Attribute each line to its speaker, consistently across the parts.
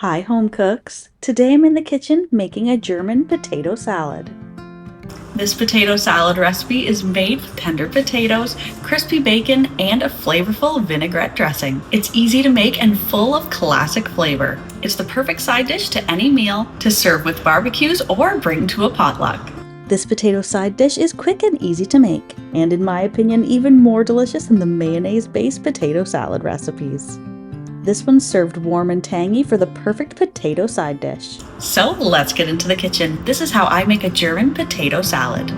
Speaker 1: Hi home cooks! Today I'm in the kitchen making a German potato salad. This potato salad recipe is made with tender potatoes, crispy bacon, and a flavorful vinaigrette dressing. It's easy to make and full of classic flavor. It's the perfect side dish to any meal, to serve with barbecues or bring to a potluck. This potato side dish is quick and easy to make, and in my opinion even more delicious than the mayonnaise-based potato salad recipes. This one's served warm and tangy for the perfect potato side dish. So let's get into the kitchen. This is how I make a German potato salad.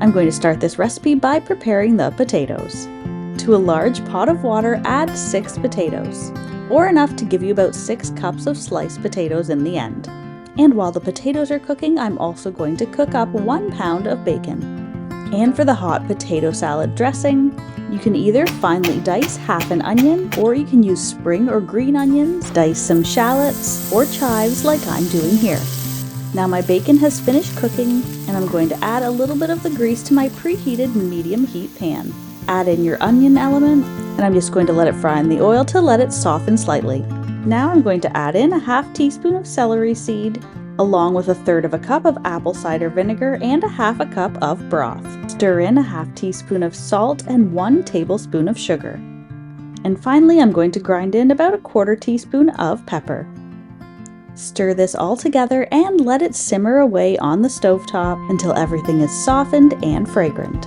Speaker 1: I'm going to start this recipe by preparing the potatoes. To a large pot of water, add 6 potatoes, or enough to give you about 6 cups of sliced potatoes in the end. And while the potatoes are cooking, I'm also going to cook up 1 pound of bacon. And for the hot potato salad dressing, you can either finely dice half an onion, or you can use spring or green onions, dice some shallots, or chives like I'm doing here. Now my bacon has finished cooking, and I'm going to add a little bit of the grease to my preheated medium heat pan. Add in your onion element, and I'm just going to let it fry in the oil to let it soften slightly. Now I'm going to add in a ½ teaspoon of celery seed, along with 1/3 cup of apple cider vinegar and 1/2 cup of broth. Stir in a ½ teaspoon of salt and 1 tablespoon of sugar. And finally, I'm going to grind in about 1/4 teaspoon of pepper. Stir this all together and let it simmer away on the stovetop until everything is softened and fragrant.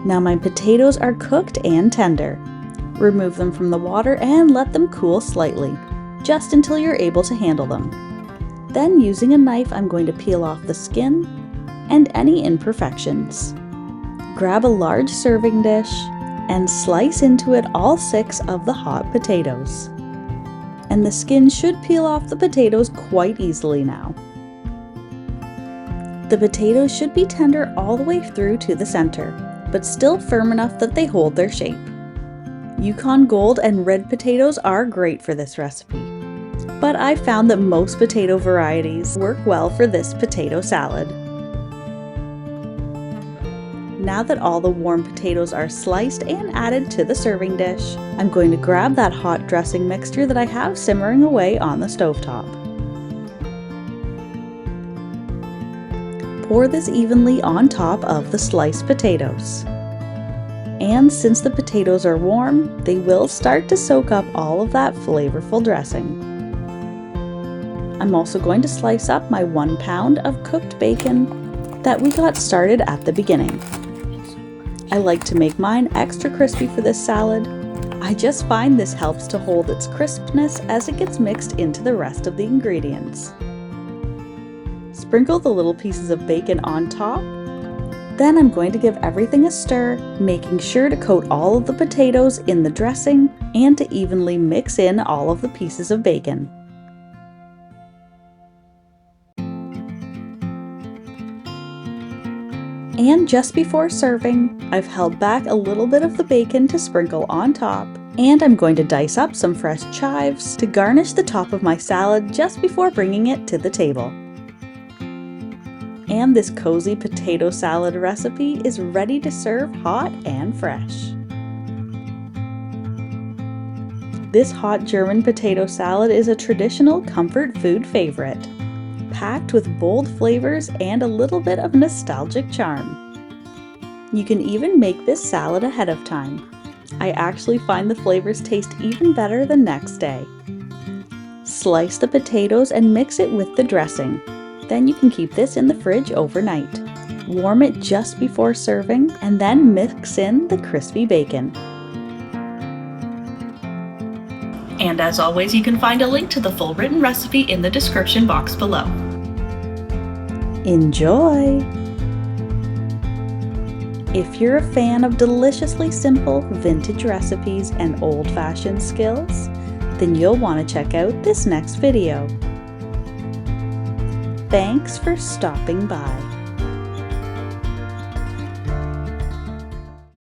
Speaker 1: Now my potatoes are cooked and tender. Remove them from the water and let them cool slightly, just until you're able to handle them. Then, using a knife, I'm going to peel off the skin and any imperfections. Grab a large serving dish and slice into it all 6 of the hot potatoes. And the skin should peel off the potatoes quite easily now. The potatoes should be tender all the way through to the center, but still firm enough that they hold their shape. Yukon Gold and red potatoes are great for this recipe, but I found that most potato varieties work well for this potato salad. Now that all the warm potatoes are sliced and added to the serving dish, I'm going to grab that hot dressing mixture that I have simmering away on the stovetop. Pour this evenly on top of the sliced potatoes. And since the potatoes are warm, they will start to soak up all of that flavorful dressing. I'm also going to slice up my 1 pound of cooked bacon that we got started at the beginning. I like to make mine extra crispy for this salad. I just find this helps to hold its crispness as it gets mixed into the rest of the ingredients. Sprinkle the little pieces of bacon on top. Then I'm going to give everything a stir, making sure to coat all of the potatoes in the dressing and to evenly mix in all of the pieces of bacon. And just before serving, I've held back a little bit of the bacon to sprinkle on top, and I'm going to dice up some fresh chives to garnish the top of my salad just before bringing it to the table. And this cozy potato salad recipe is ready to serve hot and fresh. This hot German potato salad is a traditional comfort food favorite, packed with bold flavors and a little bit of nostalgic charm. You can even make this salad ahead of time. I actually find the flavors taste even better the next day. Slice the potatoes and mix it with the dressing. Then you can keep this in the fridge overnight. Warm it just before serving and then mix in the crispy bacon. And as always, you can find a link to the full written recipe in the description box below. Enjoy! If you're a fan of deliciously simple vintage recipes and old-fashioned skills, then you'll want to check out this next video. Thanks for stopping by.